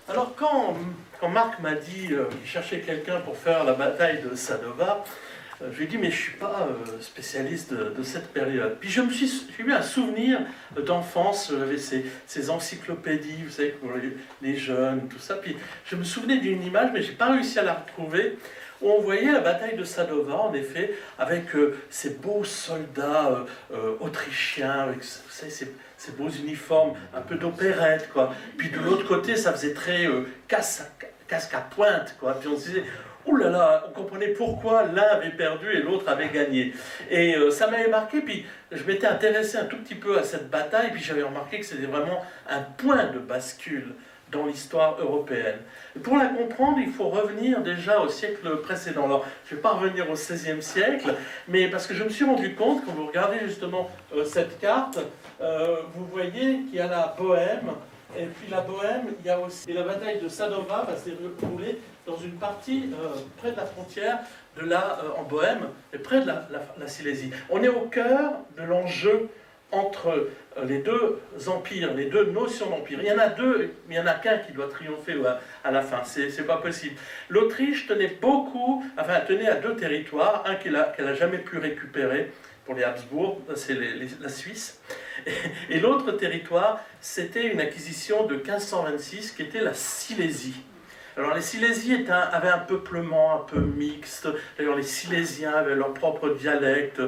Alors quand Marc m'a dit qu'il cherchait quelqu'un pour faire la bataille de Sadova, je lui ai dit mais je ne suis pas spécialiste de cette période. Puis j'ai eu un souvenir d'enfance, j'avais ces encyclopédies, vous savez, pour les jeunes, tout ça. Puis je me souvenais d'une image, mais je n'ai pas réussi à la retrouver, où on voyait la bataille de Sadova, en effet, avec ces beaux soldats autrichiens, avec vous savez, ces beaux uniformes, un peu d'opérette, quoi. Puis de l'autre côté, ça faisait très casque à pointe, quoi. Puis on se disait, ouh là là, on comprenait pourquoi l'un avait perdu et l'autre avait gagné. Et ça m'avait marqué, puis je m'étais intéressé un tout petit peu à cette bataille, puis j'avais remarqué que c'était vraiment un point de bascule dans l'histoire européenne. Et pour la comprendre, il faut revenir déjà au siècle précédent. Alors, je ne vais pas revenir au XVIe siècle, mais parce que je me suis rendu compte, quand vous regardez justement cette carte, vous voyez qu'il y a la Bohème, et puis la Bohème, il y a aussi... Et la bataille de Sadova va se dérouler dans une partie près de la frontière en Bohème, et près de la Silésie. On est au cœur de l'enjeu entre les deux empires, les deux notions d'empire. Il y en a deux, mais il n'y en a qu'un qui doit triompher à la fin, c'est pas possible. L'Autriche tenait à deux territoires, un qu'elle a jamais pu récupérer pour les Habsbourg, c'est la Suisse, et l'autre territoire, c'était une acquisition de 1526 qui était la Silésie. Alors les Silésiens avaient un peuplement un peu mixte, d'ailleurs les Silésiens avaient leur propre dialecte,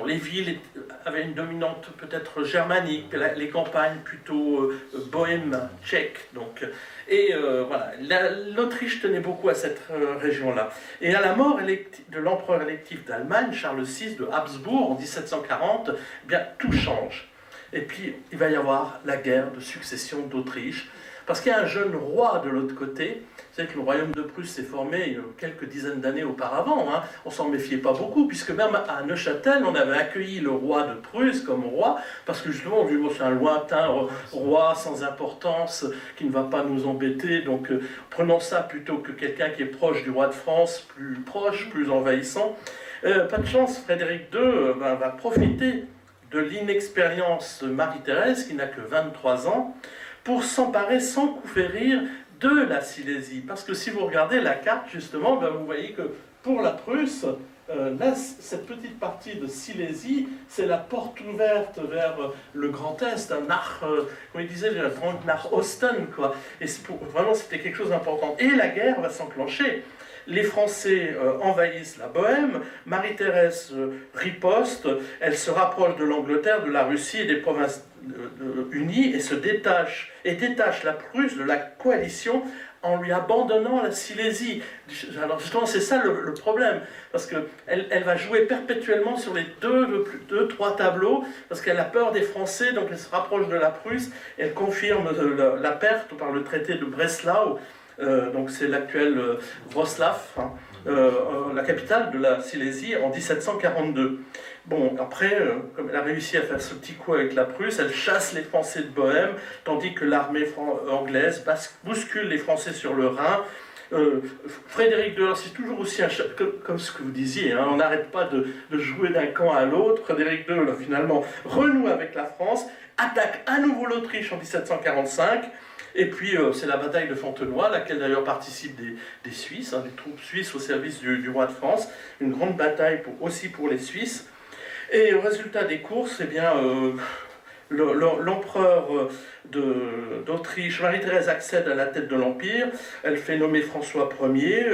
les villes avaient une dominante peut-être germanique, les campagnes plutôt bohème tchèque. Voilà, l'Autriche tenait beaucoup à cette région-là. Et à la mort de l'empereur électif d'Allemagne, Charles VI de Habsbourg en 1740, eh bien tout change. Et puis il va y avoir la guerre de succession d'Autriche, parce qu'il y a un jeune roi de l'autre côté. Vous savez que le royaume de Prusse s'est formé quelques dizaines d'années auparavant. On ne s'en méfiait pas beaucoup, puisque même à Neuchâtel, on avait accueilli le roi de Prusse comme roi, parce que justement, on dit que c'est un lointain roi sans importance, qui ne va pas nous embêter, donc prenons ça plutôt que quelqu'un qui est proche du roi de France, plus proche, plus envahissant. Pas de chance, Frédéric II va profiter de l'inexpérience de Marie-Thérèse, qui n'a que 23 ans, pour s'emparer sans coup férir de la Silésie. Parce que si vous regardez la carte, justement, vous voyez que pour la Prusse, cette petite partie de Silésie, c'est la porte ouverte vers le Grand Est, un nach, comme il disait, un grand nach Osten, quoi. Et vraiment, c'était quelque chose d'important. Et la guerre va s'enclencher. Les Français envahissent la Bohème, Marie-Thérèse riposte, elle se rapproche de l'Angleterre, de la Russie et des provinces unies et détache la Prusse de la coalition en lui abandonnant la Silésie. Alors justement, c'est ça le problème, parce qu'elle va jouer perpétuellement sur les trois tableaux, parce qu'elle a peur des Français, donc elle se rapproche de la Prusse, et elle confirme la perte par le traité de Breslau. Donc c'est l'actuel Wrocław, la capitale de la Silésie, en 1742. Bon, après, comme elle a réussi à faire ce petit coup avec la Prusse, elle chasse les Français de Bohème, tandis que l'armée anglaise bouscule les Français sur le Rhin. Frédéric II, c'est toujours aussi comme ce que vous disiez, on n'arrête pas de jouer d'un camp à l'autre. Frédéric II, finalement, renoue avec la France, attaque à nouveau l'Autriche en 1745, et puis c'est la bataille de Fontenoy, à laquelle d'ailleurs participent des Suisses, des troupes suisses au service du roi de France, une grande bataille aussi pour les Suisses. Et au résultat des courses, eh bien, l'empereur d'Autriche, Marie-Thérèse, accède à la tête de l'Empire, elle fait nommer François Ier,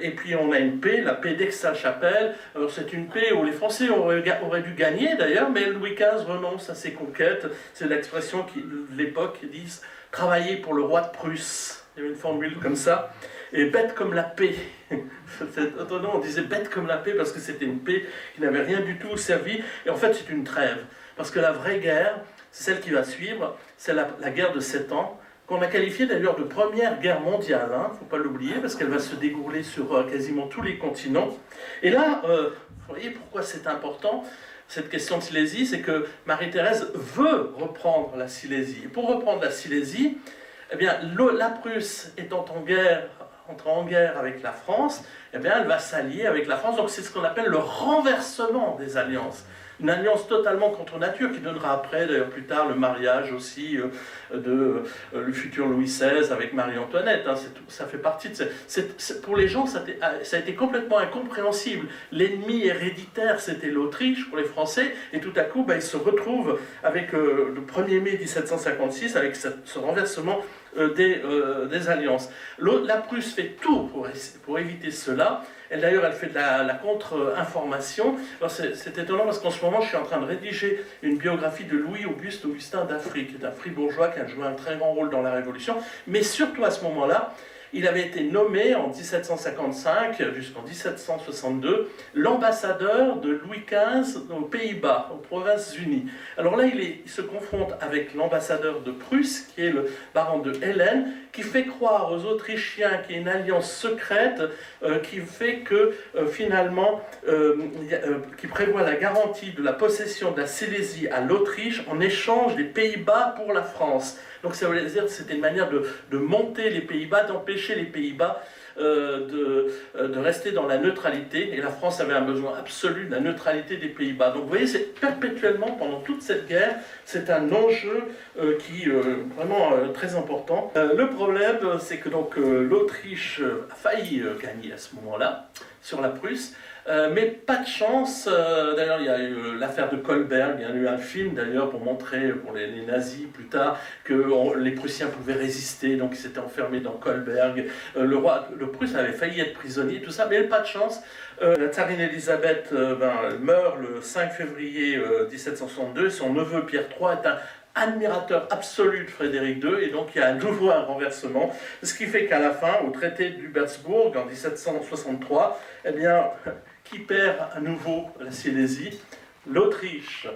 et puis on a une paix, la paix d'Aix-la-Chapelle. Alors c'est une paix où les Français auraient dû gagner d'ailleurs, mais Louis XV renonce à ses conquêtes. C'est l'expression de l'époque qui dit « travailler pour le roi de Prusse ». Il y avait une formule comme ça. Et bête comme la paix. On disait bête comme la paix parce que c'était une paix qui n'avait rien du tout servi. Et en fait, c'est une trêve. Parce que la vraie guerre, c'est celle qui va suivre, c'est la guerre de 7 ans, qu'on a qualifiée d'ailleurs de première guerre mondiale. Il ne faut pas l'oublier, parce qu'elle va se dérouler sur quasiment tous les continents. Et là, vous voyez pourquoi c'est important, cette question de Silésie, c'est que Marie-Thérèse veut reprendre la Silésie. Et pour reprendre la Silésie, eh bien, la Prusse étant en guerre entrer en guerre avec la France, eh bien, elle va s'allier avec la France. Donc c'est ce qu'on appelle le renversement des alliances. Une alliance totalement contre nature qui donnera après, d'ailleurs plus tard, le mariage aussi de le futur Louis XVI avec Marie-Antoinette. Hein, ça fait partie de... pour les gens, ça a été complètement incompréhensible. L'ennemi héréditaire, c'était l'Autriche pour les Français, et tout à coup, ils se retrouvent avec le 1er mai 1756, avec ce renversement des alliances. La Prusse fait tout pour éviter cela. D'ailleurs, elle fait de la contre-information. C'est étonnant parce qu'en ce moment, je suis en train de rédiger une biographie de Louis-Auguste Augustin d'Affry, qui est un fribourgeois qui a joué un très grand rôle dans la Révolution. Mais surtout à ce moment-là, il avait été nommé en 1755 jusqu'en 1762 l'ambassadeur de Louis XV aux Pays-Bas, aux Provinces-Unies. Alors là, il se confronte avec l'ambassadeur de Prusse, qui est le baron de Hélène, qui fait croire aux Autrichiens qu'il y a une alliance secrète qui fait que finalement, qui prévoit la garantie de la possession de la Silésie à l'Autriche en échange des Pays-Bas pour la France. Donc ça veut dire que c'était une manière de monter les Pays-Bas, d'empêcher les Pays-Bas de rester dans la neutralité. Et la France avait un besoin absolu de la neutralité des Pays-Bas. Donc vous voyez, c'est perpétuellement, pendant toute cette guerre, c'est un enjeu qui est vraiment très important. Le problème, c'est que donc l'Autriche a failli gagner à ce moment-là sur la Prusse. Mais pas de chance, d'ailleurs il y a eu l'affaire de Kolberg, il y a eu un film d'ailleurs pour montrer pour les nazis plus tard que les Prussiens pouvaient résister, donc ils s'étaient enfermés dans Kolberg. Le roi de Prusse avait failli être prisonnier, tout ça, mais pas de chance. La tsarine Elisabeth meurt le 5 février 1762, son neveu Pierre III est un admirateur absolu de Frédéric II, et donc il y a à nouveau un renversement, ce qui fait qu'à la fin, au traité d'Hubertsburg en 1763, eh bien, qui perd à nouveau la Silésie? L'Autriche.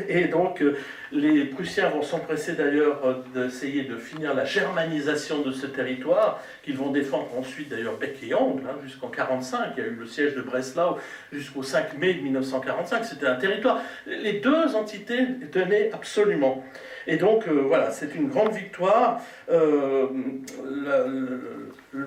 Et donc les Prussiens vont s'empresser d'ailleurs d'essayer de finir la germanisation de ce territoire, qu'ils vont défendre ensuite d'ailleurs bec et ongle, jusqu'en 1945. Il y a eu le siège de Breslau jusqu'au 5 mai 1945. C'était un territoire. Les deux entités tenaient absolument. Et donc voilà, c'est une grande victoire.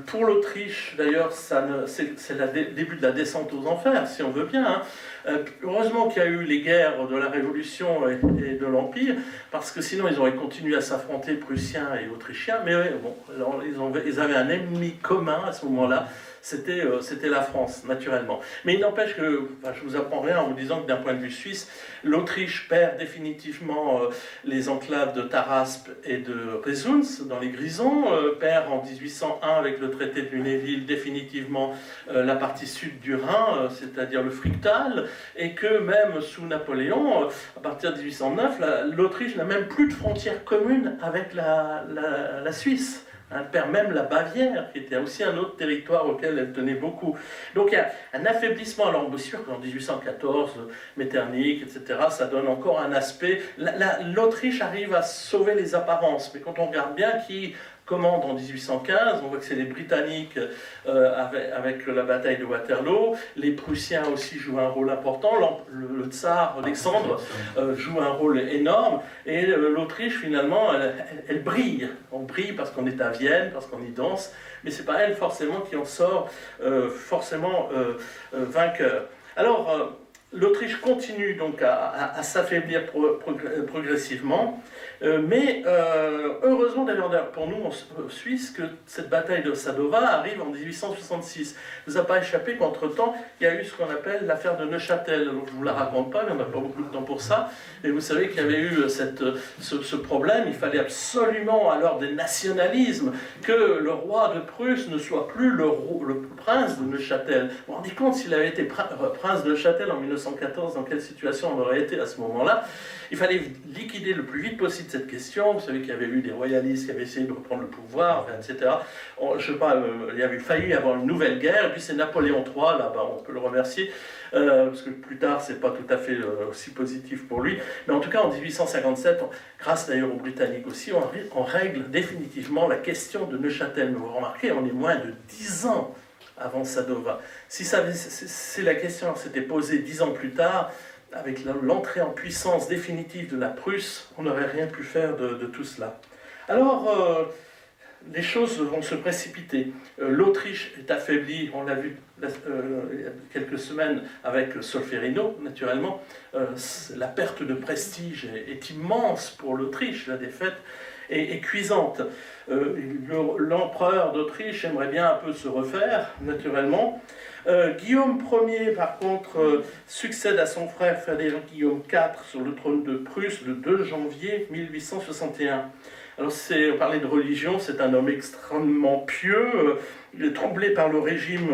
Pour l'Autriche, d'ailleurs, c'est le début de la descente aux enfers, si on veut bien. Hein. Heureusement qu'il y a eu les guerres de la Révolution et de l'Empire, parce que sinon ils auraient continué à s'affronter, Prussiens et Autrichiens, mais bon, alors, ils avaient un ennemi commun à ce moment-là, c'était la France, naturellement. Mais il n'empêche que, je ne vous apprends rien en vous disant que d'un point de vue suisse, l'Autriche perd définitivement les enclaves de Taraspes et de Résums dans les Grisons, perd en 1801 avec le traité de Lunéville définitivement la partie sud du Rhin, c'est-à-dire le Fricktal, et que même sous Napoléon, à partir de 1809, l'Autriche n'a même plus de frontière commune avec la Suisse. Elle perd même la Bavière, qui était aussi un autre territoire auquel elle tenait beaucoup. Donc il y a un affaiblissement. Alors bien sûr qu'en 1814, Metternich, etc., ça donne encore un aspect. L'Autriche arrive à sauver les apparences, mais quand on regarde bien qui commande en 1815, on voit que c'est les Britanniques avec la bataille de Waterloo, les Prussiens aussi jouent un rôle important, le tsar Alexandre joue un rôle énorme, et l'Autriche finalement, elle brille. On brille parce qu'on est à Vienne, parce qu'on y danse, mais c'est pas elle forcément qui en sort forcément vainqueur. Alors, l'Autriche continue donc à s'affaiblir progressivement, mais heureusement d'ailleurs pour nous en Suisse que cette bataille de Sadova arrive en 1866. Il ne vous a pas échappé qu'entre-temps, il y a eu ce qu'on appelle l'affaire de Neuchâtel. Donc, je ne vous la raconte pas, mais on n'a pas beaucoup de temps pour ça. Et vous savez qu'il y avait eu ce problème, il fallait absolument, à l'heure des nationalismes, que le roi de Prusse ne soit plus le prince de Neuchâtel. Vous vous rendez compte, s'il avait été prince de Neuchâtel en 1914, dans quelle situation on aurait été à ce moment-là? Il fallait liquider le plus vite possible cette question. Vous savez qu'il y avait eu des royalistes qui avaient essayé de reprendre le pouvoir, etc. Je sais pas, il y avait failli avoir une nouvelle guerre, et puis c'est Napoléon III, là-bas, on peut le remercier, parce que plus tard, c'est pas tout à fait aussi positif pour lui. Mais en tout cas, en 1857, grâce d'ailleurs aux Britanniques aussi, on règle définitivement la question de Neuchâtel. Mais vous remarquez, on est moins de 10 ans avant Sadova. Si la question s'était posée 10 ans plus tard, avec l'entrée en puissance définitive de la Prusse, on n'aurait rien pu faire de tout cela. Alors, les choses vont se précipiter. L'Autriche est affaiblie, on l'a vu il y a quelques semaines avec Solferino, naturellement. La perte de prestige est immense pour l'Autriche, la défaite est cuisante. L'empereur d'Autriche aimerait bien un peu se refaire, naturellement. Guillaume Ier, par contre, succède à son frère Frédéric Guillaume IV sur le trône de Prusse le 2 janvier 1861. Alors, on parlait de religion, c'est un homme extrêmement pieux, troublé par le régime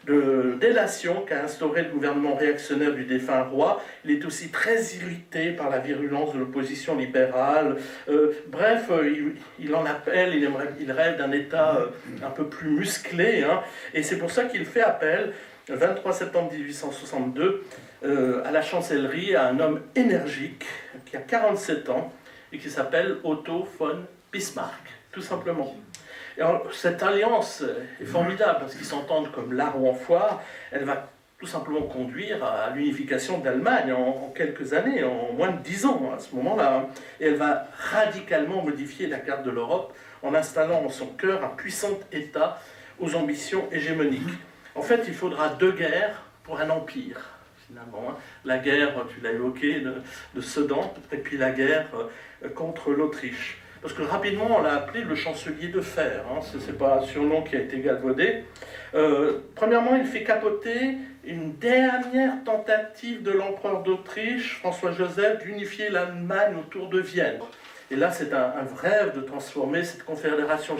de délation qu'a instauré le gouvernement réactionnaire du défunt roi. Il est aussi très irrité par la virulence de l'opposition libérale. Bref, il en appelle, il rêve d'un État un peu plus musclé, hein, et c'est pour ça qu'il fait appel, le 23 septembre 1862, à la chancellerie, à un homme énergique qui a 47 ans, et qui s'appelle Otto von Bismarck, tout simplement. Et alors, cette alliance est formidable, parce qu'ils s'entendent comme l'arbre en foire. Elle va tout simplement conduire à l'unification d'Allemagne en quelques années, en moins de 10 ans à ce moment-là. Et elle va radicalement modifier la carte de l'Europe en installant en son cœur un puissant État aux ambitions hégémoniques. En fait, il faudra 2 guerres pour un empire. Finalement, hein. La guerre, tu l'as évoqué, de Sedan, et puis la guerre contre l'Autriche. Parce que rapidement, on l'a appelé le chancelier de fer, hein. Ce n'est pas un surnom qui a été galvaudé. Premièrement, il fait capoter une dernière tentative de l'empereur d'Autriche, François-Joseph, d'unifier l'Allemagne autour de Vienne. Et là, c'est un rêve de transformer cette confédération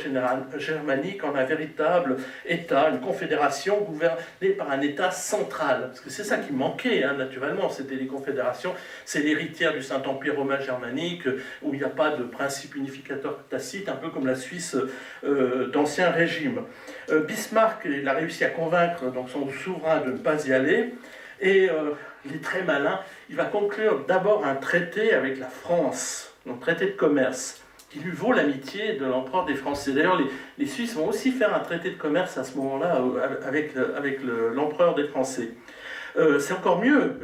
germanique en un véritable État, une confédération gouvernée par un État central. Parce que c'est ça qui manquait, hein, naturellement, c'était les confédérations. C'est l'héritière du Saint-Empire romain germanique, où il n'y a pas de principe unificateur tacite, un peu comme la Suisse d'Ancien Régime. Bismarck, il a réussi à convaincre donc, son souverain de ne pas y aller, et il est très malin, il va conclure d'abord un traité avec la France, un traité de commerce, qui lui vaut l'amitié de l'empereur des Français. D'ailleurs, les Suisses vont aussi faire un traité de commerce à ce moment-là avec l'empereur des Français. C'est encore mieux,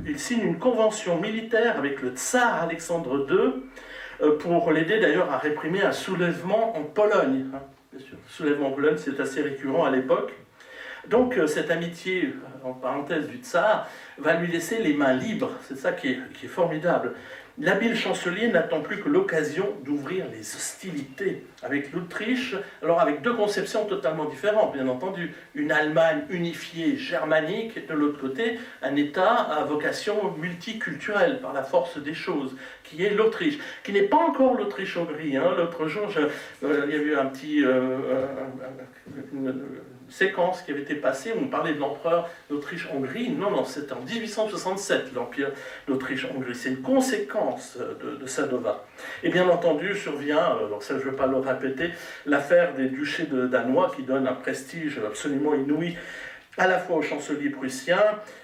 il signe une convention militaire avec le tsar Alexandre II pour l'aider d'ailleurs à réprimer un soulèvement en Pologne. Hein, bien sûr, soulèvement en Pologne, c'est assez récurrent à l'époque. Donc cette amitié, en parenthèse, du tsar, va lui laisser les mains libres. C'est ça qui est formidable. L'habile chancelier n'attend plus que l'occasion d'ouvrir les hostilités avec l'Autriche, alors avec 2 conceptions totalement différentes, bien entendu. Une Allemagne unifiée germanique, et de l'autre côté, un État à vocation multiculturelle, par la force des choses, qui est l'Autriche, qui n'est pas encore l'Autriche-Hongrie. Hein. L'autre jour, il y a eu une séquence qui avait été passée, où on parlait de l'empereur d'Autriche-Hongrie. Non, c'était en 1867, l'empire d'Autriche-Hongrie. C'est une conséquence de Sadova. Et bien entendu, survient, alors ça je ne veux pas le répéter, l'affaire des duchés danois, qui donne un prestige absolument inouï à la fois au chancelier prussien,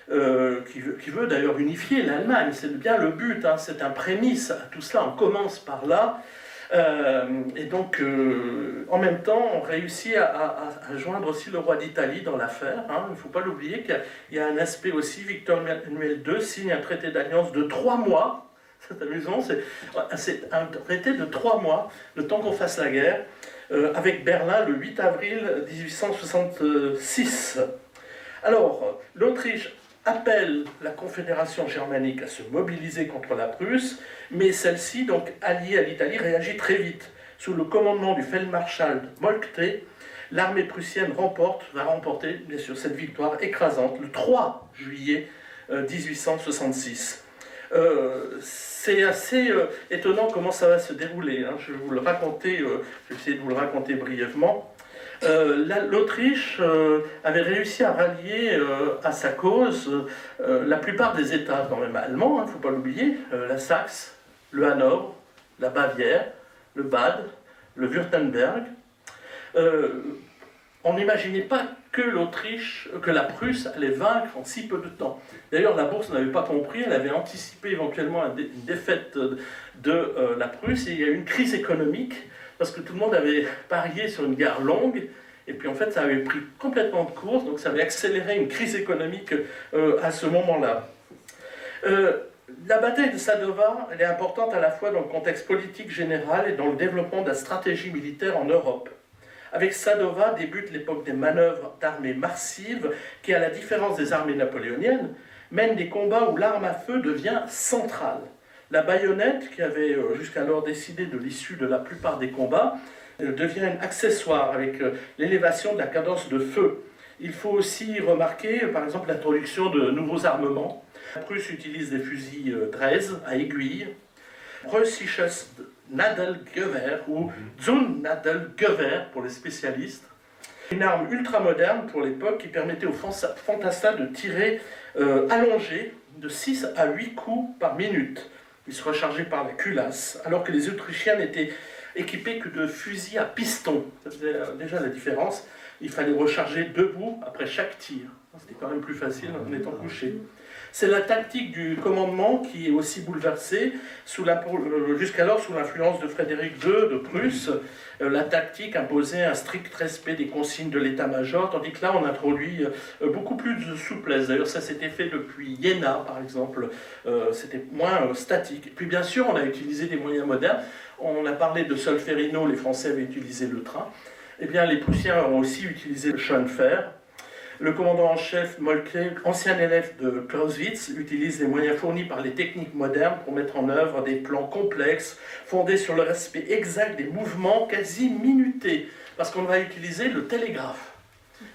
qui veut d'ailleurs unifier l'Allemagne. C'est bien le but, hein, c'est un prémisse à tout cela, on commence par là. Et donc, en même temps, on réussit à joindre aussi le roi d'Italie dans l'affaire. Hein. Il ne faut pas l'oublier qu'il y a un aspect aussi. Victor Emmanuel II signe un traité d'alliance de 3 mois. C'est amusant, c'est un traité de 3 mois, le temps qu'on fasse la guerre, avec Berlin le 8 avril 1866. Alors, l'Autriche appelle la Confédération germanique à se mobiliser contre la Prusse, mais celle-ci, donc alliée à l'Italie, réagit très vite. Sous le commandement du Feldmarschall Moltke, l'armée prussienne va remporter, bien sûr, cette victoire écrasante le 3 juillet 1866. C'est assez étonnant comment ça va se dérouler. Hein. Je vais vous le raconter, je vais essayer de vous le raconter brièvement. L'Autriche avait réussi à rallier à sa cause la plupart des États quand même allemands, il ne faut pas l'oublier, la Saxe, le Hanovre, la Bavière, le Bade, le Württemberg. On n'imaginait pas que la Prusse allait vaincre en si peu de temps. D'ailleurs, la bourse n'avait pas compris, elle avait anticipé éventuellement une défaite de la Prusse, et il y a eu une crise économique, parce que tout le monde avait parié sur une guerre longue, et puis en fait ça avait pris complètement de course, donc ça avait accéléré une crise économique à ce moment-là. La bataille de Sadova, elle est importante à la fois dans le contexte politique général et dans le développement de la stratégie militaire en Europe. Avec Sadova débute l'époque des manœuvres d'armées massives qui, à la différence des armées napoléoniennes, mènent des combats où l'arme à feu devient centrale. La baïonnette, qui avait jusqu'alors décidé de l'issue de la plupart des combats, devient un accessoire avec l'élévation de la cadence de feu. Il faut aussi remarquer, par exemple, l'introduction de nouveaux armements. La Prusse utilise des fusils Drese à aiguille, Preußisches Nadelgewehr ou Zunnadelgewehr pour les spécialistes. Une arme ultra moderne pour l'époque qui permettait aux fantassins de tirer allongé de 6 à 8 coups par minute. Ils se rechargeaient par la culasse, alors que les Autrichiens n'étaient équipés que de fusils à piston. Ça faisait déjà la différence. Il fallait recharger debout après chaque tir. C'était quand même plus facile en étant couché. C'est la tactique du commandement qui est aussi bouleversée, jusqu'alors sous l'influence de Frédéric II de Prusse. La tactique imposait un strict respect des consignes de l'état-major, tandis que là on introduit beaucoup plus de souplesse. D'ailleurs ça s'était fait depuis Iéna par exemple, c'était moins statique. Et puis bien sûr on a utilisé des moyens modernes, on a parlé de Solferino, les Français avaient utilisé le train, eh bien les Prussiens ont aussi utilisé le chemin de fer. Le commandant en chef Moltke, ancien élève de Clausewitz, utilise les moyens fournis par les techniques modernes pour mettre en œuvre des plans complexes, fondés sur le respect exact des mouvements quasi minutés, parce qu'on va utiliser le télégraphe.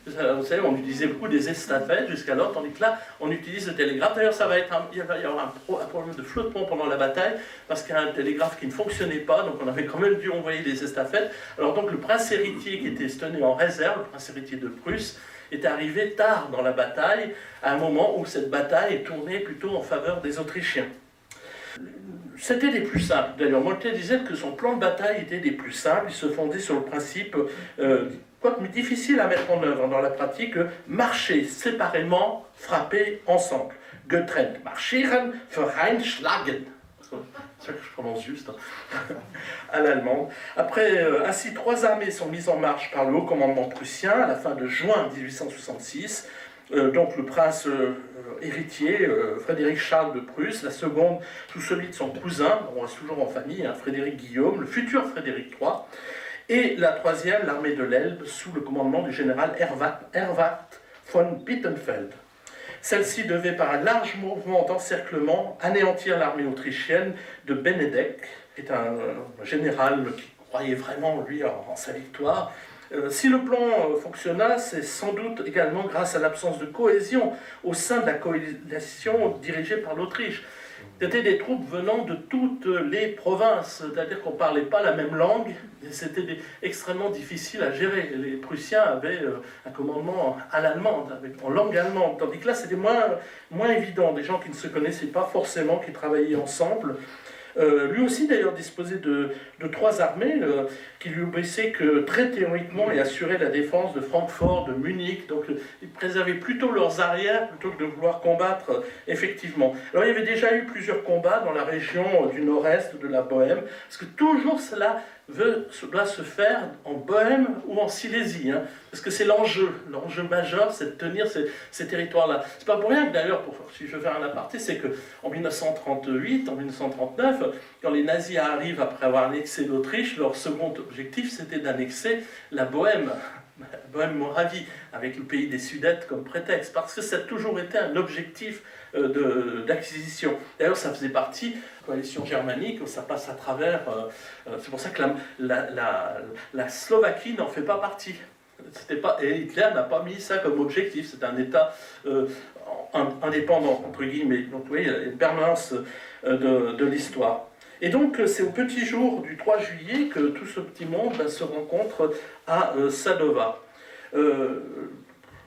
Vous savez, on utilisait beaucoup des estafettes jusqu'alors, tandis que là, on utilise le télégraphe. D'ailleurs, il va y avoir un problème de flottement pendant la bataille, parce qu'il y a un télégraphe qui ne fonctionnait pas, donc on avait quand même dû envoyer des estafettes. Alors donc, le prince héritier qui était tenu en réserve, le prince héritier de Prusse, est arrivé tard dans la bataille, à un moment où cette bataille est tournée plutôt en faveur des Autrichiens. C'était des plus simples. D'ailleurs, Moltke disait que son plan de bataille était des plus simples. Il se fondait sur le principe, quoique difficile à mettre en œuvre dans la pratique, marcher séparément, frapper ensemble. Getrennt marschieren, vereint schlagen. C'est ça que je prononce juste, à l'allemande. Après, ainsi, 3 armées sont mises en marche par le haut commandement prussien à la fin de juin 1866. Donc le prince héritier, Frédéric Charles de Prusse, la seconde sous celui de son cousin, on reste toujours en famille, hein, Frédéric Guillaume, le futur Frédéric III, et la troisième, l'armée de l'Elbe, sous le commandement du général Erwart von Bittenfeld. Celle-ci devait, par un large mouvement d'encerclement, anéantir l'armée autrichienne de Benedek, qui est un général qui croyait vraiment, lui, en sa victoire. Si le plan fonctionna, c'est sans doute également grâce à l'absence de cohésion au sein de la coalition dirigée par l'Autriche. C'était des troupes venant de toutes les provinces, c'est-à-dire qu'on ne parlait pas la même langue, et c'était extrêmement difficile à gérer. Les Prussiens avaient un commandement à l'allemande, en langue allemande, tandis que là c'était moins évident, des gens qui ne se connaissaient pas forcément, qui travaillaient ensemble. Lui aussi d'ailleurs disposait de 3 armées qui lui obéissaient que très théoriquement et assuraient la défense de Francfort, de Munich, donc ils préservaient plutôt leurs arrières plutôt que de vouloir combattre effectivement. Alors il y avait déjà eu plusieurs combats dans la région du nord-est de la Bohême, parce que toujours cela doit se faire en Bohême ou en Silésie, hein, parce que c'est l'enjeu majeur, c'est de tenir ces territoires-là. C'est pas pour rien que d'ailleurs, si je fais un aparté, c'est qu'en 1938, en 1939, quand les nazis arrivent après avoir annexé l'Autriche, leur second objectif c'était d'annexer la Bohême, Bohême-Moravie, avec le pays des Sudètes comme prétexte, parce que ça a toujours été un objectif d'acquisition. D'ailleurs, ça faisait partie de la coalition germanique, ça passe à travers... c'est pour ça que la Slovaquie n'en fait pas partie. Et Hitler n'a pas mis ça comme objectif, c'est un État indépendant, entre guillemets. Donc, vous voyez, il y a une permanence de l'histoire. Et donc, c'est au petit jour du 3 juillet que tout ce petit monde se rencontre à Sadova.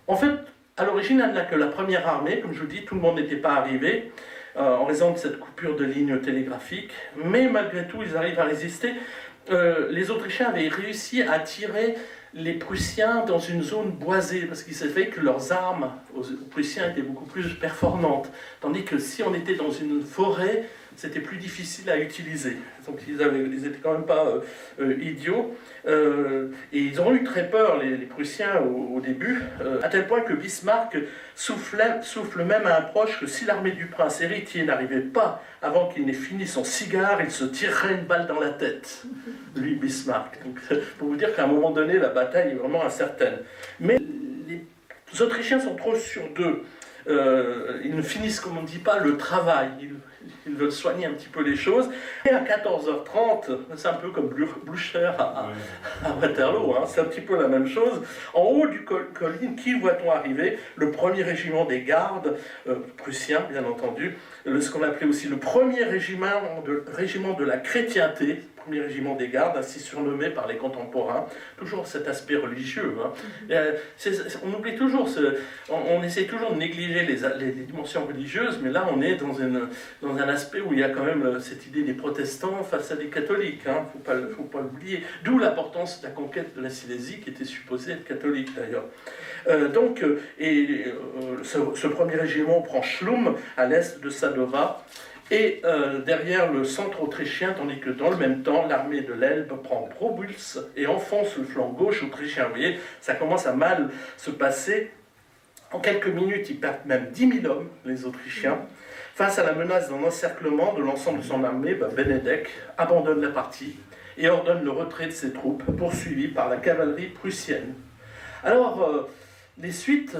En fait, à l'origine, elle n'a que la première armée, comme je vous dis, tout le monde n'était pas arrivé, en raison de cette coupure de ligne télégraphique, mais malgré tout, ils arrivent à résister. Les Autrichiens avaient réussi à tirer les Prussiens dans une zone boisée, parce qu'il s'est fait que leurs armes aux Prussiens était beaucoup plus performante. Tandis que si on était dans une forêt, c'était plus difficile à utiliser. Donc ils étaient quand même pas idiots. Et ils ont eu très peur, les Prussiens, au début, à tel point que Bismarck souffle même à un proche que si l'armée du prince héritier n'arrivait pas avant qu'il n'ait fini son cigare, il se tirerait une balle dans la tête. Lui, Bismarck. Donc, pour vous dire qu'à un moment donné, la bataille est vraiment incertaine. Mais les Autrichiens sont trop sûrs d'eux. Ils ne finissent, comme on ne dit pas, le travail. Ils veulent soigner un petit peu les choses. Et à 14h30, c'est un peu comme Blücher à Waterloo, hein, c'est un petit peu la même chose. En haut du colline, qui voit-on arriver? Le premier régiment des gardes, prussiens bien entendu, ce qu'on appelait aussi le premier régiment de la chrétienté, premier régiment des gardes, ainsi surnommé par les contemporains, toujours cet aspect religieux. Hein. On oublie toujours, on essaie toujours de négliger les dimensions religieuses, mais là on est dans un aspect où il y a quand même cette idée des protestants face à des catholiques, il ne faut pas l'oublier. D'où l'importance de la conquête de la Silésie, qui était supposée être catholique d'ailleurs. Ce premier régiment prend Chlum, à l'est de Sadova, et derrière le centre autrichien, tandis que dans le même temps, l'armée de l'Elbe prend Probuls et enfonce le flanc gauche autrichien. Vous voyez, ça commence à mal se passer. En quelques minutes, ils perdent même 10 000 hommes, les Autrichiens. Face à la menace d'un encerclement de l'ensemble de son armée, Benedek abandonne la partie et ordonne le retrait de ses troupes, poursuivies par la cavalerie prussienne. Alors, les suites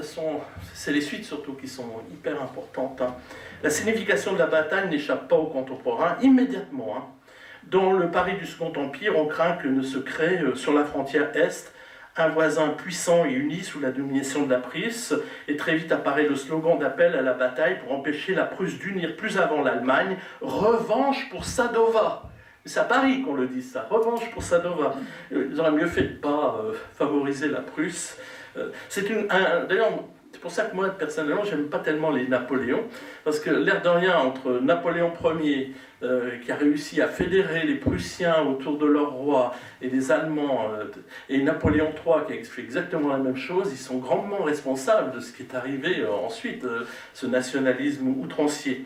c'est les suites surtout qui sont hyper importantes. Hein. La signification de la bataille n'échappe pas aux contemporains immédiatement. Hein. Dans le Paris du Second Empire, on craint que ne se crée sur la frontière Est un voisin puissant et uni sous la domination de la Prusse, et très vite apparaît le slogan d'appel à la bataille pour empêcher la Prusse d'unir plus avant l'Allemagne, « Revanche pour Sadova ». C'est à Paris qu'on le dit ça, « Revanche pour Sadova ». Ils auraient mieux fait de ne pas favoriser la Prusse. D'ailleurs, c'est pour ça que moi, personnellement, j'aime pas tellement les Napoléons, parce que l'air de rien, entre Napoléon Ier, qui a réussi à fédérer les Prussiens autour de leur roi, et les Allemands, et Napoléon III, qui a fait exactement la même chose, ils sont grandement responsables de ce qui est arrivé ensuite, ce nationalisme outrancier.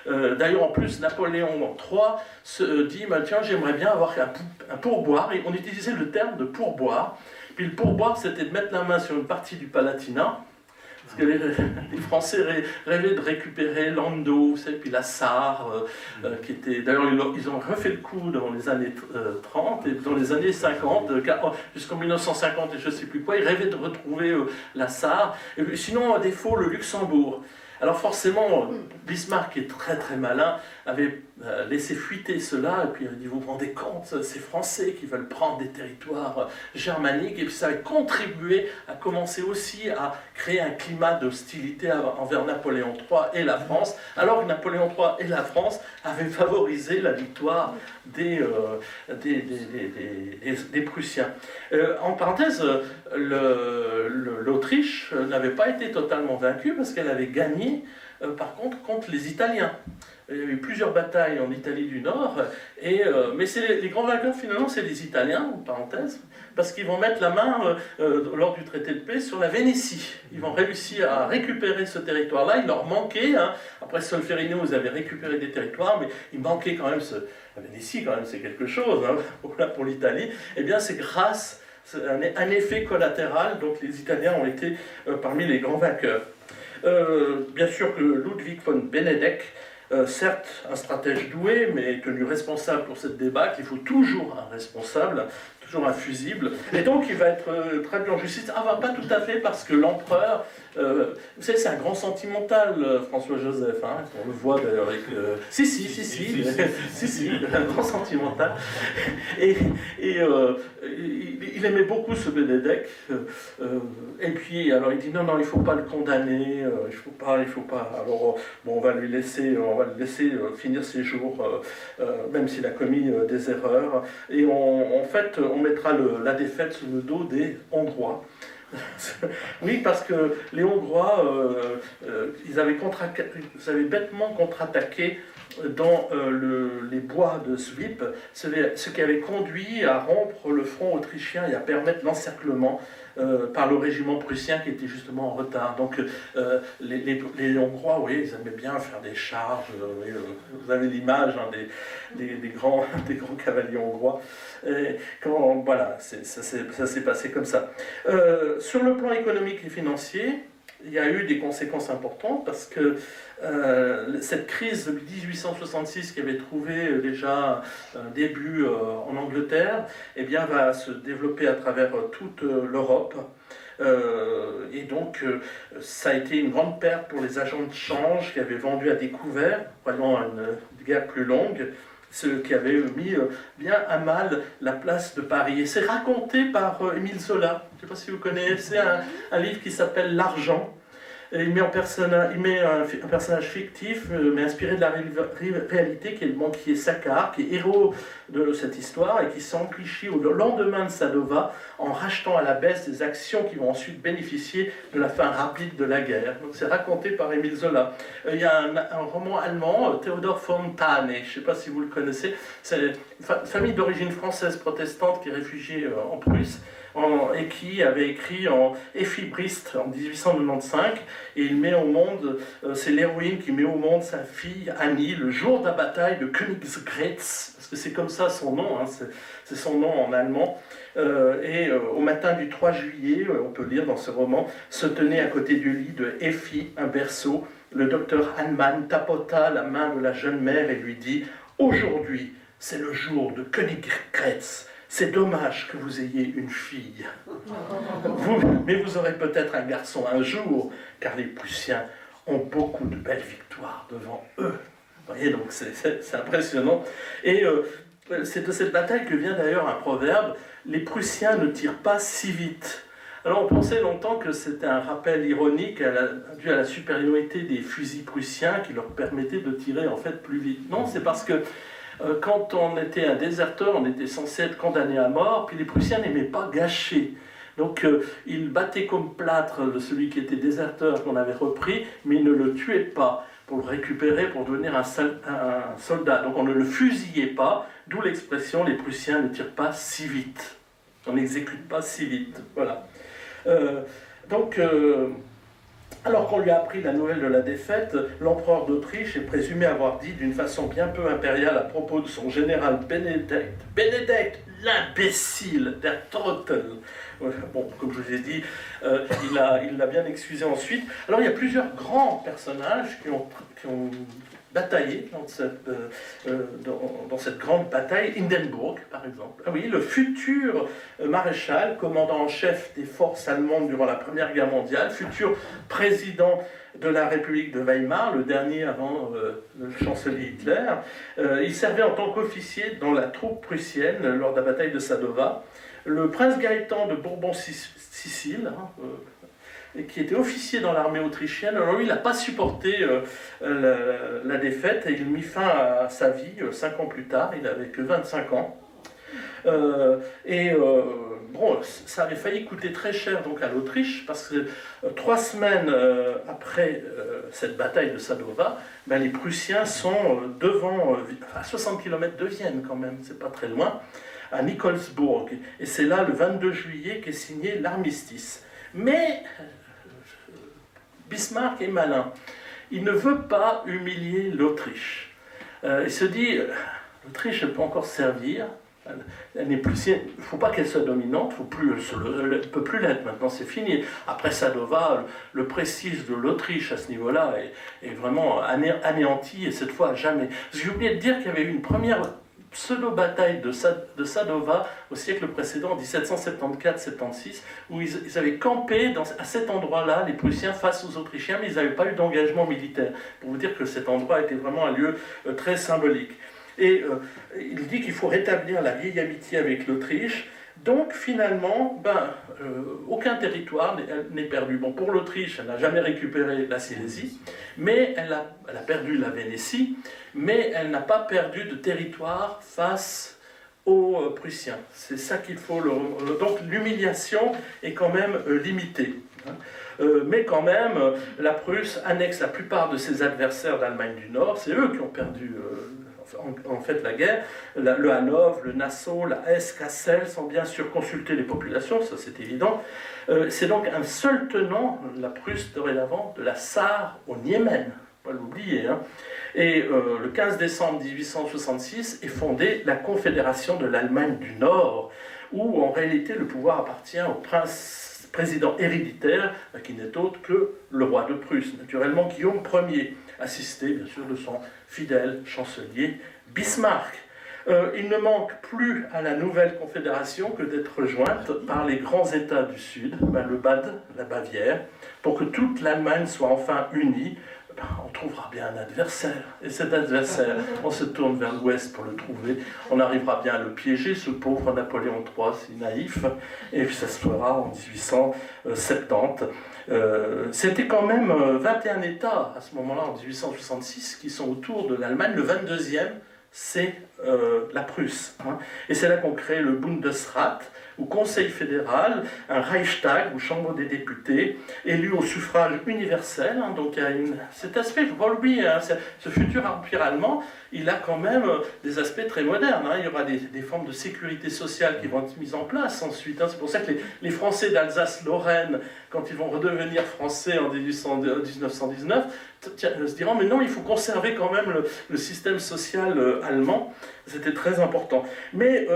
D'ailleurs, en plus, Napoléon III se dit tiens, j'aimerais bien avoir un pourboire, et on utilisait le terme de pourboire. Puis le pourboire, c'était de mettre la main sur une partie du Palatinat, parce que les Français rêvaient de récupérer Landau, vous savez, puis la Sarre, qui était... D'ailleurs, ils ont refait le coup dans les années 30, et dans les années 50, jusqu'en 1950, et je ne sais plus quoi, ils rêvaient de retrouver la Sarre, et sinon, à défaut, le Luxembourg. Alors forcément, Bismarck est très très malin, avait laissé fuiter cela, et puis il a dit, vous vous rendez compte, ces Français qui veulent prendre des territoires germaniques, et puis ça a contribué à commencer aussi à créer un climat d'hostilité envers Napoléon III et la France, alors que Napoléon III et la France avaient favorisé la victoire des Prussiens. En parenthèse, l'Autriche n'avait pas été totalement vaincue parce qu'elle avait gagné par contre les Italiens. Il y a eu plusieurs batailles en Italie du Nord, mais les grands vainqueurs finalement c'est les Italiens, en parenthèse, parce qu'ils vont mettre la main lors du traité de paix sur la Vénétie. Ils vont réussir à récupérer ce territoire-là, il leur manquait, hein, après Solferino vous avez récupéré des territoires, mais il manquait quand même la Vénétie, quand même c'est quelque chose, hein, pour l'Italie, et bien c'est grâce à un effet collatéral, donc les Italiens ont été parmi les grands vainqueurs. Bien sûr que Ludwig von Benedek, certes un stratège doué, mais tenu responsable pour cette débâcle, il faut toujours un responsable, toujours un fusible, et donc il va être traduit en justice. Pas tout à fait, parce que l'empereur, vous savez, c'est un grand sentimental, François-Joseph, hein, on le voit d'ailleurs avec... Si, un grand sentimental, et il aimait beaucoup ce Benedek, et puis alors il dit non, il ne faut pas le condamner, il faut pas, alors bon, on va le laisser finir ses jours, même s'il a commis des erreurs, et en fait on mettra la défaite sous le dos des Hongrois. Oui, parce que les Hongrois, ils avaient bêtement contre-attaqué dans les bois de Swip, ce qui avait conduit à rompre le front autrichien et à permettre l'encerclement par le régiment prussien qui était justement en retard. Donc les Hongrois, oui, ils aimaient bien faire des charges. Vous avez l'image hein, des grands cavaliers hongrois. Et voilà, ça s'est passé comme ça. Sur le plan économique et financier, il y a eu des conséquences importantes parce que cette crise de 1866 qui avait trouvé déjà un début en Angleterre, eh bien, va se développer à travers toute l'Europe. Et donc, ça a été une grande perte pour les agents de change qui avaient vendu à découvert, croyant à une guerre plus longue, ce qui avait mis bien à mal la place de Paris. Et c'est raconté par Émile Zola. Je ne sais pas si vous connaissez un livre qui s'appelle L'Argent. Il met un personnage fictif, mais inspiré de la réalité, qui est le banquier Saccard, qui est héros de cette histoire et qui s'enrichit au lendemain de Sadova en rachetant à la baisse des actions qui vont ensuite bénéficier de la fin rapide de la guerre. Donc c'est raconté par Émile Zola. Il y a un roman allemand, Theodor Fontane, je ne sais pas si vous le connaissez, c'est une famille d'origine française protestante qui est réfugiée en Prusse, et qui avait écrit en Ephibriste en 1895, et il met au monde, c'est l'héroïne qui met au monde sa fille Annie le jour de la bataille de Königsgrätz, parce que c'est comme ça son nom, hein, c'est son nom en allemand, et au matin du 3 juillet, on peut lire dans ce roman, se tenait à côté du lit de Effie, un berceau, le docteur Hahnemann tapota la main de la jeune mère et lui dit « Aujourd'hui, c'est le jour de Königsgrätz. C'est dommage que vous ayez une fille. Mais vous aurez peut-être un garçon un jour, car les Prussiens ont beaucoup de belles victoires devant eux. » Vous voyez, donc c'est impressionnant. Et c'est de cette bataille que vient d'ailleurs un proverbe, « Les Prussiens ne tirent pas si vite ». Alors on pensait longtemps que c'était un rappel ironique dû à la supériorité des fusils prussiens qui leur permettait de tirer en fait plus vite. Non, c'est parce que quand on était un déserteur, on était censé être condamné à mort, puis les Prussiens n'aimaient pas gâcher. Donc ils battaient comme plâtre celui qui était déserteur qu'on avait repris, mais ils ne le tuaient pas pour le récupérer, pour devenir un soldat. Donc on ne le fusillait pas, d'où l'expression « les Prussiens ne tirent pas si vite ». On n'exécute pas si vite, voilà. Alors qu'on lui a appris la nouvelle de la défaite, l'empereur d'Autriche est présumé avoir dit d'une façon bien peu impériale à propos de son général Benedict, l'imbécile, der Trottel. Bon, comme je vous ai dit, il l'a bien excusé ensuite. Alors il y a plusieurs grands personnages qui ont bataillé dans cette grande bataille. Hindenburg, par exemple. Ah oui, le futur maréchal, commandant en chef des forces allemandes durant la Première Guerre mondiale, futur président de la République de Weimar, le dernier avant le chancelier Hitler. Il servait en tant qu'officier dans la troupe prussienne lors de la bataille de Sadova. Le prince Gaëtan de Bourbon-Sicile, qui était officier dans l'armée autrichienne. Alors lui, il n'a pas supporté la défaite et il mit fin à sa vie 5 ans plus tard. Il n'avait que 25 ans. Bon, ça avait failli coûter très cher donc à l'Autriche parce que 3 semaines après cette bataille de Sadova, ben, les Prussiens sont devant, à 60 km de Vienne quand même, c'est pas très loin, à Nikolsburg. Et c'est là, le 22 juillet, qu'est signé l'armistice. Mais Bismarck est malin. Il ne veut pas humilier l'Autriche. Il se dit, l'Autriche peut encore servir. Elle n'est plus, il ne faut pas qu'elle soit dominante, elle ne peut plus l'être maintenant, c'est fini. Après Sadova, le prestige de l'Autriche à ce niveau-là est vraiment anéanti, et cette fois à jamais. J'ai oublié de dire qu'il y avait eu une première pseudo-bataille de Sadova au siècle précédent, en 1774-76, où ils avaient campé à cet endroit-là, les Prussiens, face aux Autrichiens, mais ils n'avaient pas eu d'engagement militaire. Pour vous dire que cet endroit était vraiment un lieu très symbolique. Et il dit qu'il faut rétablir la vieille amitié avec l'Autriche. Donc finalement, aucun territoire n'est perdu. Bon, pour l'Autriche, elle n'a jamais récupéré la Silésie, mais elle a perdu la Vénétie, mais elle n'a pas perdu de territoire face aux Prussiens. C'est ça qu'il faut. Donc l'humiliation est quand même limitée. Mais quand même, la Prusse annexe la plupart de ses adversaires d'Allemagne du Nord. C'est eux qui ont perdu en fait la guerre. Le Hanovre, le Nassau, la Hesse-Cassel sont bien sûr consultés les populations, ça c'est évident. C'est donc un seul tenant, la Prusse dorénavant, de la Sarre au Niémen, pas l'oublier. Hein. Et le 15 décembre 1866 est fondée la Confédération de l'Allemagne du Nord, où en réalité le pouvoir appartient au président héréditaire, qui n'est autre que le roi de Prusse, naturellement Guillaume Ier, assisté bien sûr de son fidèle chancelier Bismarck. Il ne manque plus à la nouvelle confédération que d'être rejointe par les grands États du Sud, le Bade, la Bavière, pour que toute l'Allemagne soit enfin unie. On trouvera bien un adversaire. Et cet adversaire, on se tourne vers l'ouest pour le trouver. On arrivera bien à le piéger, ce pauvre Napoléon III, si naïf. Et puis ça se fera en 1870. C'était quand même 21 États à ce moment-là, en 1866, qui sont autour de l'Allemagne. Le 22e, c'est la Prusse. Hein. Et c'est là qu'on crée le Bundesrat, ou Conseil fédéral, un Reichstag, ou Chambre des députés, élu au suffrage universel. Hein. Donc il y a cet aspect, il ne faut pas l'oublier, hein, ce futur empire allemand, il a quand même des aspects très modernes. Hein. Il y aura des formes de sécurité sociale qui vont être mises en place ensuite. Hein. C'est pour ça que les Français d'Alsace-Lorraine, quand ils vont redevenir français en 1919, se diront, mais non, il faut conserver quand même le système social allemand. C'était très important. Mais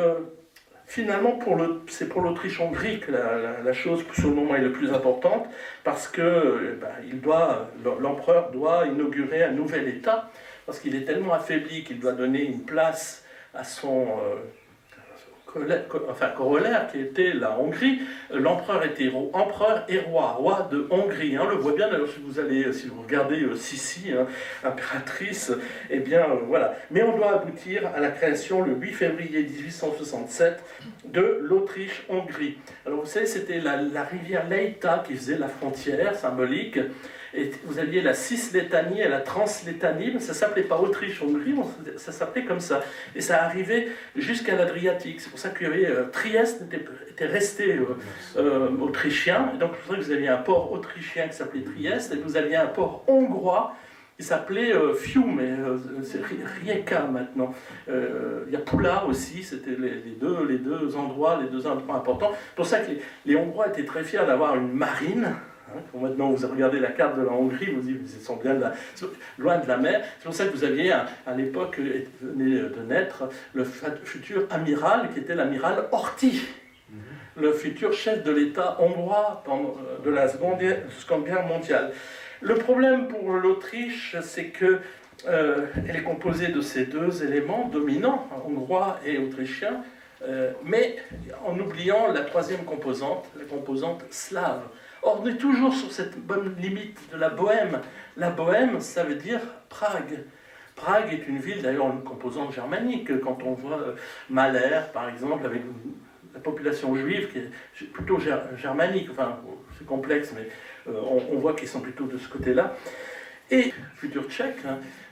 finalement, c'est pour l'Autriche-Hongrie que la chose, pour le moment, est la plus importante, parce que l'empereur doit inaugurer un nouvel État, parce qu'il est tellement affaibli qu'il doit donner une place à son corollaire, qui était la Hongrie. L'empereur était empereur et roi de Hongrie. Hein, on le voit bien, d'ailleurs, si vous regardez Sissi, hein, impératrice, eh bien, voilà. Mais on doit aboutir à la création, le 8 février 1867, de l'Autriche-Hongrie. Alors, vous savez, c'était la rivière Leïta qui faisait la frontière symbolique. Et vous aviez la Cislétanie et la Translétanie, mais ça ne s'appelait pas Autriche-Hongrie, ça s'appelait comme ça. Et ça arrivait jusqu'à l'Adriatique. C'est pour ça que Trieste était resté autrichien. Et donc, c'est pour ça que vous aviez un port autrichien qui s'appelait Trieste, et vous aviez un port hongrois qui s'appelait Fiume, c'est Rijeka maintenant. Il y a Pula aussi, c'était les deux endroits importants. C'est pour ça que les Hongrois étaient très fiers d'avoir une marine. Quand maintenant vous regardez la carte de la Hongrie, vous dites qu'ils sont bien loin de la mer. C'est pour ça que vous aviez à l'époque, venait de naître, le futur amiral qui était l'amiral Horthy, le futur chef de l'État hongrois de la Seconde Guerre mondiale. Le problème pour l'Autriche, c'est que elle est composée de ces deux éléments dominants, hongrois et autrichien, mais en oubliant la troisième composante, la composante slave. Or, on est toujours sur cette bonne limite de la Bohème. La Bohème, ça veut dire Prague. Prague est une ville, d'ailleurs, une composante germanique. Quand on voit Mahler, par exemple, avec la population juive, qui est plutôt germanique, enfin, c'est complexe, mais on voit qu'ils sont plutôt de ce côté-là. Et le futur tchèque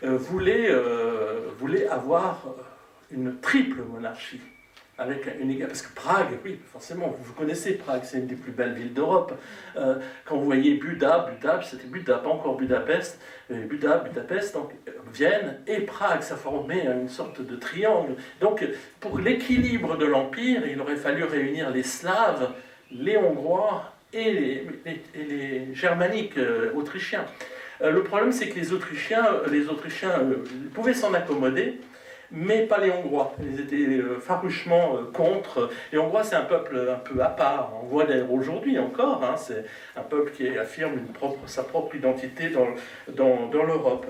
voulait avoir une triple monarchie. Parce que Prague, oui, forcément, vous connaissez Prague, c'est une des plus belles villes d'Europe. Quand vous voyez c'était Buda, pas encore Budapest, Budapest, donc Vienne et Prague, ça formait une sorte de triangle. Donc, pour l'équilibre de l'Empire, il aurait fallu réunir les Slaves, les Hongrois et les Germaniques autrichiens. Le problème, c'est que les Autrichiens pouvaient s'en accommoder, mais pas les Hongrois. Ils étaient farouchement contre. Les Hongrois, c'est un peuple un peu à part. On voit d'ailleurs aujourd'hui encore, hein, c'est un peuple qui affirme sa propre identité dans l'Europe.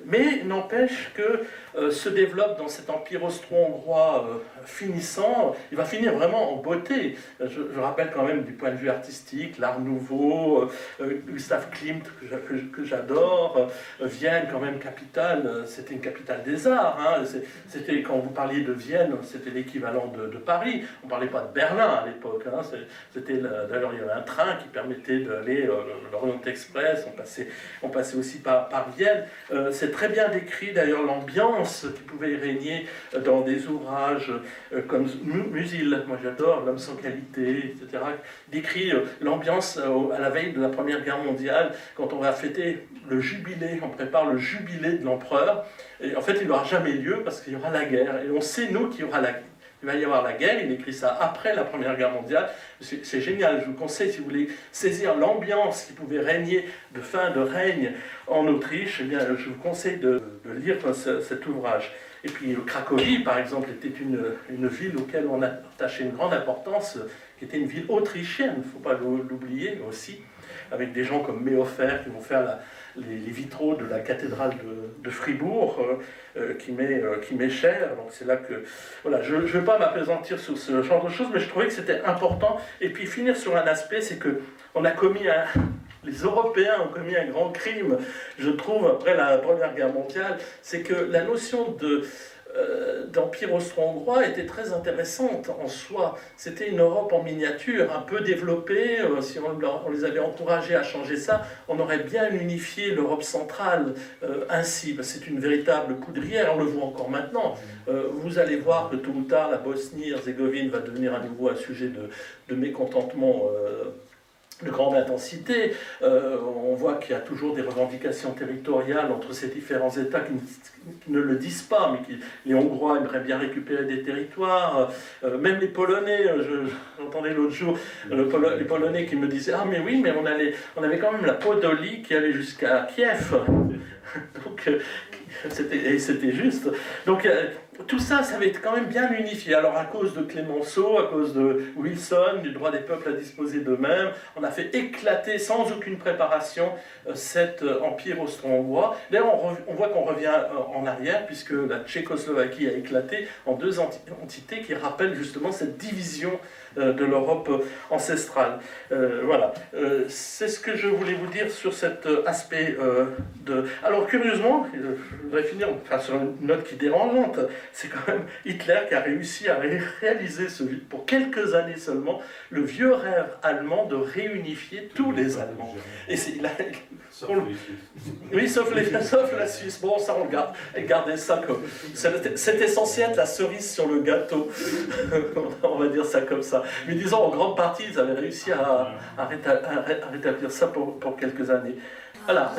Mais n'empêche que se développe dans cet empire austro-hongrois finissant, il va finir vraiment en beauté. Je rappelle quand même du point de vue artistique, l'Art Nouveau, Gustav Klimt que j'adore, Vienne quand même capitale, c'était une capitale des arts. Hein, c'était, quand vous parliez de Vienne, c'était l'équivalent de Paris. On ne parlait pas de Berlin à l'époque. Hein, d'ailleurs, il y avait un train qui permettait d'aller l'Orient Express, on passait aussi par Vienne. c'est très bien décrit d'ailleurs l'ambiance qui pouvait régner dans des ouvrages comme Musil, moi j'adore, L'homme sans qualité, etc., décrit l'ambiance à la veille de la Première Guerre mondiale, quand on va fêter le jubilé, on prépare le jubilé de l'empereur, et en fait il n'aura jamais lieu parce qu'il y aura la guerre, et on sait nous qu'il y aura la guerre. Il va y avoir la guerre, il écrit ça après la Première Guerre mondiale. C'est génial, je vous conseille, si vous voulez saisir l'ambiance qui pouvait régner de fin de règne en Autriche, eh bien, je vous conseille de lire cet ouvrage. Et puis Cracovie, par exemple, était une ville auquel on attachait une grande importance, qui était une ville autrichienne, il ne faut pas l'oublier aussi, avec des gens comme Méhofer qui vont faire les vitraux de la cathédrale de Fribourg, qui m'est cher. Donc c'est là que... Voilà, je ne vais pas m'appesantir sur ce genre de choses, mais je trouvais que c'était important. Et puis finir sur un aspect, c'est qu'on a commis les Européens ont commis un grand crime, je trouve, après la Première Guerre mondiale, c'est que la notion d'empire austro-hongrois était très intéressante en soi. C'était une Europe en miniature, un peu développée. Si on les avait encouragés à changer ça, on aurait bien unifié l'Europe centrale ainsi. C'est une véritable poudrière, on le voit encore maintenant. Vous allez voir que tôt ou tard, la Bosnie-Herzégovine va devenir à nouveau un sujet de mécontentement de grande intensité. On voit qu'il y a toujours des revendications territoriales entre ces différents États qui ne le disent pas, mais les Hongrois aimeraient bien récupérer des territoires. Même les Polonais, j'entendais l'autre jour les Polonais qui me disaient « Ah mais oui, mais on avait quand même la Podolie qui allait jusqu'à Kiev. » Donc, c'était juste. Donc, tout ça, ça avait été quand même bien unifié. Alors, à cause de Clémenceau, à cause de Wilson, du droit des peuples à disposer d'eux-mêmes, on a fait éclater sans aucune préparation cet empire austro-hongrois. D'ailleurs, on voit qu'on revient en arrière, puisque la Tchécoslovaquie a éclaté en deux entités qui rappellent justement cette division de l'Europe ancestrale. Voilà. C'est ce que je voulais vous dire sur cet aspect de... Alors, curieusement, je voudrais finir sur une note qui est dérangeante. C'est quand même Hitler qui a réussi à réaliser pour quelques années seulement le vieux rêve allemand de réunifier tous les Allemands. Et sauf la Suisse. Bon, ça on garde. Gardez ça comme... C'était censé être la cerise sur le gâteau. On va dire ça comme ça. Mais disons, en grande partie, ils avaient réussi à rétablir ça pour quelques années. Voilà.